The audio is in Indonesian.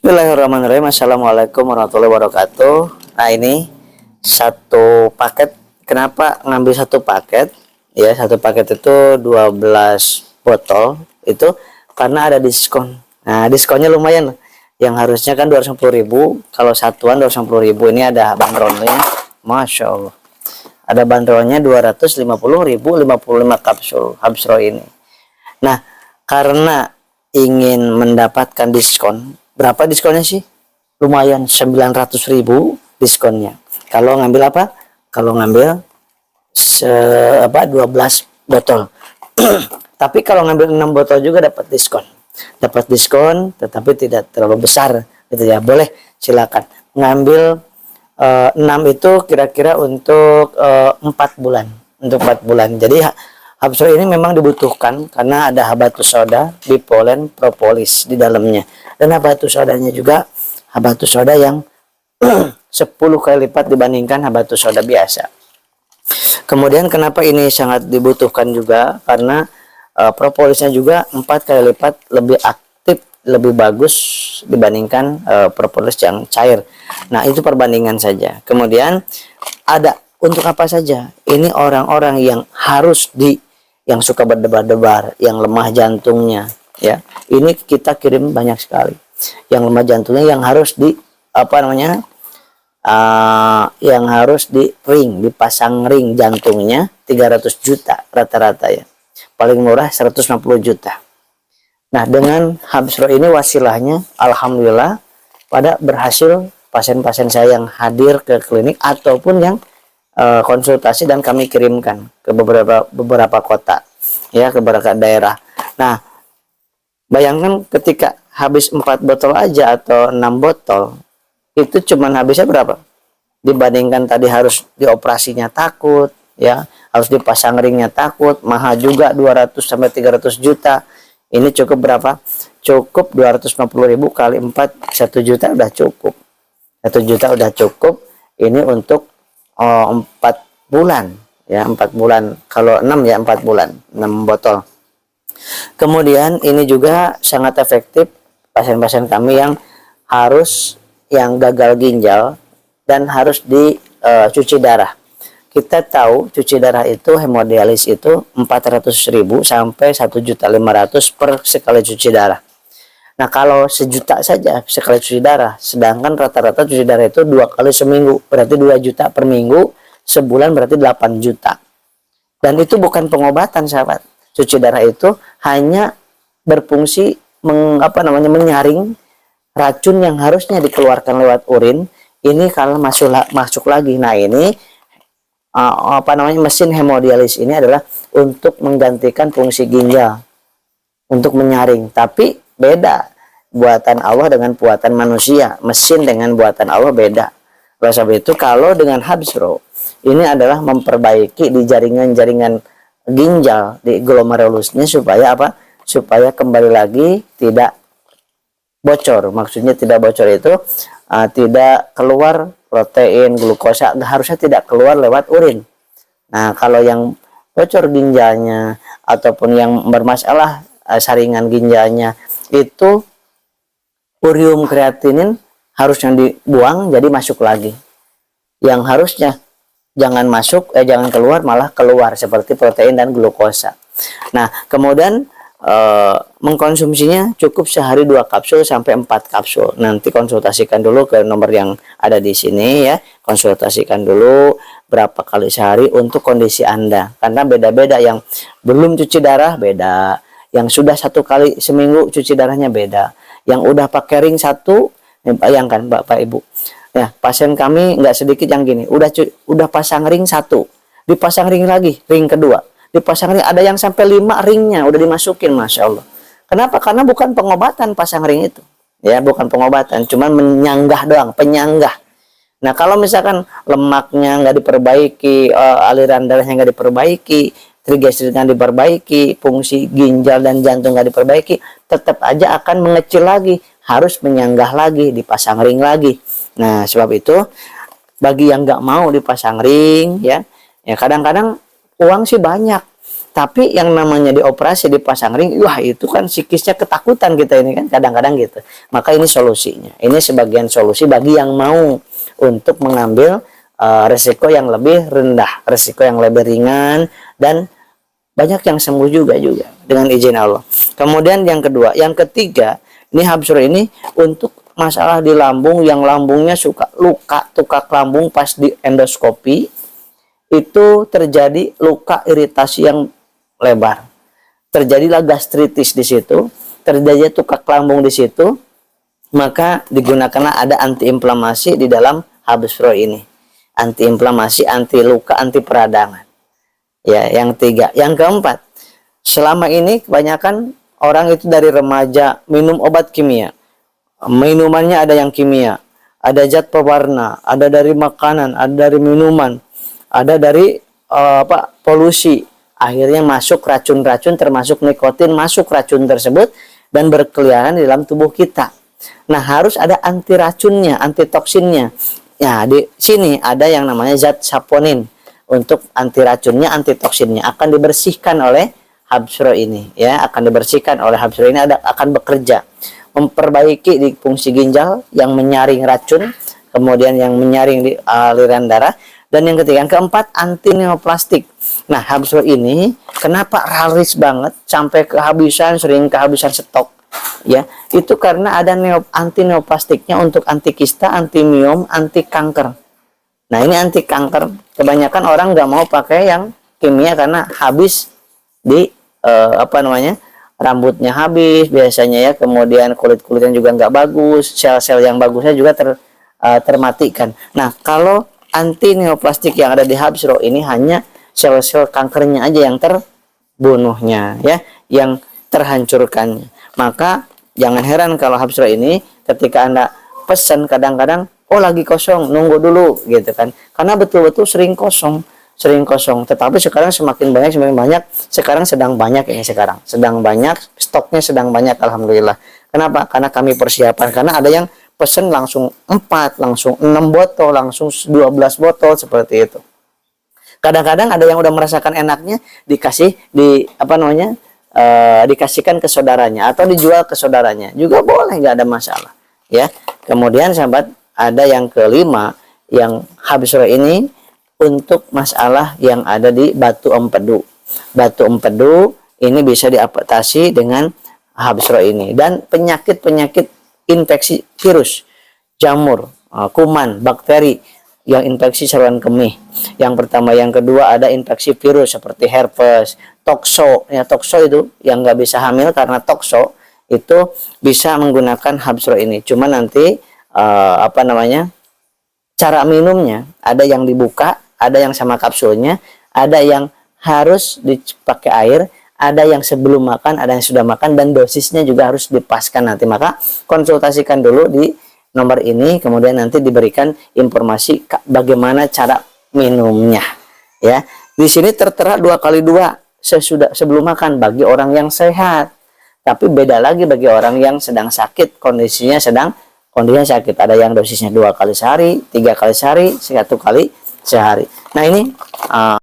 Bismillahirrahmanirrahim. Assalamualaikum warahmatullahi wabarakatuh. Nah, ini satu paket. Kenapa ngambil satu paket? Ya, satu paket itu 12 botol itu karena ada diskon. Nah, diskonnya lumayan. Yang harusnya kan 250.000, kalau satuan 250.000, ini ada bandrolnya. Masya Allah. Ada bandrolnya 250.000, 55 kapsul Habsro ini. Nah, karena ingin mendapatkan diskon, berapa diskonnya sih? Lumayan, 900.000 diskonnya. Kalau ngambil apa? Kalau ngambil 12 botol. Tapi kalau ngambil 6 botol juga dapat diskon. Dapat diskon, tetapi tidak terlalu besar gitu ya. Boleh, silakan. Ngambil 6 itu kira-kira untuk 4 bulan. Untuk 4 bulan. Jadi Habsro ini memang dibutuhkan karena ada habatus soda, bipolen, propolis di dalamnya. Dan habatus sodanya juga habatus soda yang 10 kali lipat dibandingkan habatus soda biasa. Kemudian kenapa ini sangat dibutuhkan juga? Karena propolisnya juga 4 kali lipat lebih aktif, lebih bagus dibandingkan propolis yang cair. Nah, itu perbandingan saja. Kemudian ada untuk apa saja? Ini orang-orang yang suka berdebar-debar, yang lemah jantungnya, ya. Ini kita kirim banyak sekali. Yang lemah jantungnya yang harus yang harus dipasang ring jantungnya 300 juta rata-rata ya. Paling murah 160 juta. Nah, dengan Habsro ini wasilahnya alhamdulillah pada berhasil pasien-pasien saya yang hadir ke klinik ataupun yang konsultasi dan kami kirimkan ke beberapa kota, ya, ke beberapa daerah. Nah, bayangkan ketika habis 4 botol aja atau 6 botol, itu cuman habisnya berapa? Dibandingkan tadi harus dioperasinya takut, ya, harus dipasang ringnya takut, mahal juga 200 sampai 300 juta. Ini cukup berapa? Cukup 250.000 kali 4, 1 juta udah cukup. 1 juta udah cukup. Ini untuk 4 bulan, ya, 4 bulan. Kalau 6 ya 4 bulan, 6 botol. Kemudian ini juga sangat efektif pasien-pasien kami yang gagal ginjal dan harus dicuci darah. Kita tahu cuci darah itu, hemodialis itu 400.000 sampai 1.500.000 per sekali cuci darah. Nah, kalau 1 juta saja sekali cuci darah, sedangkan rata-rata cuci darah itu 2 kali seminggu, berarti 2 juta per minggu, sebulan berarti 8 juta. Dan itu bukan pengobatan, sahabat. Cuci darah itu hanya berfungsi menyaring racun yang harusnya dikeluarkan lewat urin. Ini kalau masuk lagi. Nah, ini mesin hemodialis ini adalah untuk menggantikan fungsi ginjal, untuk menyaring. Tapi beda buatan Allah dengan buatan manusia, mesin dengan buatan Allah beda. Oleh sebab itu, kalau dengan Habsro ini adalah memperbaiki di jaringan-jaringan ginjal, di glomerulusnya, supaya apa? Supaya kembali lagi tidak bocor. Maksudnya tidak bocor itu tidak keluar protein, glukosa, harusnya tidak keluar lewat urin. Nah, kalau yang bocor ginjalnya ataupun yang bermasalah saringan ginjalnya, itu urium kreatinin harusnya dibuang, jadi masuk lagi. Yang harusnya jangan keluar, malah keluar seperti protein dan glukosa. Nah, kemudian mengkonsumsinya cukup sehari 2 kapsul sampai 4 kapsul. Nanti konsultasikan dulu ke nomor yang ada di sini, ya. Konsultasikan dulu berapa kali sehari untuk kondisi Anda. Karena beda-beda, yang belum cuci darah beda, yang sudah 1 kali seminggu cuci darahnya beda, yang udah pakai ring 1, bayangkan Bapak Ibu. Ya, pasien kami nggak sedikit yang gini, udah pasang ring 1, dipasang ring lagi, ring kedua, dipasang ring, ada yang sampai 5 ringnya udah dimasukin, Masya Allah. Kenapa? Karena bukan pengobatan pasang ring itu, ya, bukan pengobatan, cuman menyanggah doang, penyanggah. Nah, kalau misalkan lemaknya nggak diperbaiki, aliran darahnya nggak diperbaiki, trigliseridnya diperbaiki, fungsi ginjal dan jantung nggak diperbaiki, tetap aja akan mengecil lagi, harus menyanggah lagi, dipasang ring lagi. Nah, sebab itu bagi yang nggak mau dipasang ring, ya kadang-kadang uang sih banyak, Tapi yang namanya dioperasi, dipasang ring, wah itu kan psikisnya ketakutan kita ini kan kadang-kadang gitu. Maka ini solusinya. Ini sebagian solusi bagi yang mau untuk mengambil resiko yang lebih rendah, resiko yang lebih ringan, dan banyak yang sembuh juga dengan izin Allah. Kemudian yang kedua, yang ketiga, ini habsuro ini untuk masalah di lambung, yang lambungnya suka luka, tukak lambung pas di endoskopi itu terjadi luka iritasi yang lebar, terjadilah gastritis di situ, terjadi tukak lambung di situ, maka digunakanlah ada antiinflamasi di dalam habsuro ini, antiinflamasi, anti luka, anti peradangan. Ya, yang tiga. Yang keempat, selama ini kebanyakan orang itu dari remaja minum obat kimia, minumannya ada yang kimia, ada zat pewarna, ada dari makanan, ada dari minuman, ada dari polusi. Akhirnya masuk racun-racun termasuk nikotin, masuk racun tersebut dan berkeliaran di dalam tubuh kita. Nah, harus ada anti racunnya, anti toksinnya. Ya, di sini ada yang namanya zat saponin untuk anti racunnya, anti toksinnya akan dibersihkan oleh habsuro ini, ya, akan dibersihkan oleh habsuro ini, akan bekerja memperbaiki di fungsi ginjal yang menyaring racun, kemudian yang menyaring di aliran darah. Dan yang ketiga, yang keempat, anti neoplastik. Nah, habsuro ini kenapa laris banget sampai kehabisan, sering kehabisan stok, ya, itu karena ada anti neoplastiknya untuk anti kista, anti miom, anti kanker. Nah, ini anti kanker. Kebanyakan orang nggak mau pakai yang kimia karena habis di rambutnya habis biasanya, ya, kemudian kulit-kulitnya juga nggak bagus, sel-sel yang bagusnya juga termatikan. Nah, kalau anti neoplastik yang ada di habsuro ini hanya sel-sel kankernya aja yang terbunuhnya, ya, yang terhancurkannya. Maka jangan heran kalau habsuro ini ketika Anda pesan kadang-kadang, oh lagi kosong, nunggu dulu gitu kan, karena betul-betul sering kosong. Tetapi sekarang semakin banyak, sekarang sedang banyak, sedang banyak, stoknya sedang banyak, alhamdulillah. Kenapa? Karena kami persiapan, karena ada yang pesen langsung 4, langsung 6 botol, langsung 12 botol, seperti itu. Kadang-kadang ada yang udah merasakan enaknya dikasihkan ke saudaranya atau dijual ke saudaranya juga boleh, nggak ada masalah, ya. Kemudian sahabat, ada yang kelima, yang habsuro ini untuk masalah yang ada di batu empedu. Batu empedu ini bisa diatasi dengan habsuro ini, dan penyakit-penyakit infeksi virus, jamur, kuman, bakteri yang infeksi saluran kemih. Yang pertama, yang kedua ada infeksi virus seperti herpes, tokso. Ya, tokso itu yang nggak bisa hamil karena tokso itu bisa menggunakan habsuro ini. Cuma nanti cara minumnya ada yang dibuka, ada yang sama kapsulnya, ada yang harus dipakai air, ada yang sebelum makan, ada yang sudah makan, dan dosisnya juga harus dipaskan nanti. Maka konsultasikan dulu di nomor ini, kemudian nanti diberikan informasi bagaimana cara minumnya, ya. Di sini tertera 2x2 sebelum makan bagi orang yang sehat, tapi beda lagi bagi orang yang sedang sakit, kondisinya sakit. Ada yang dosisnya 2 kali sehari, 3 kali sehari, 1 kali sehari. Nah, ini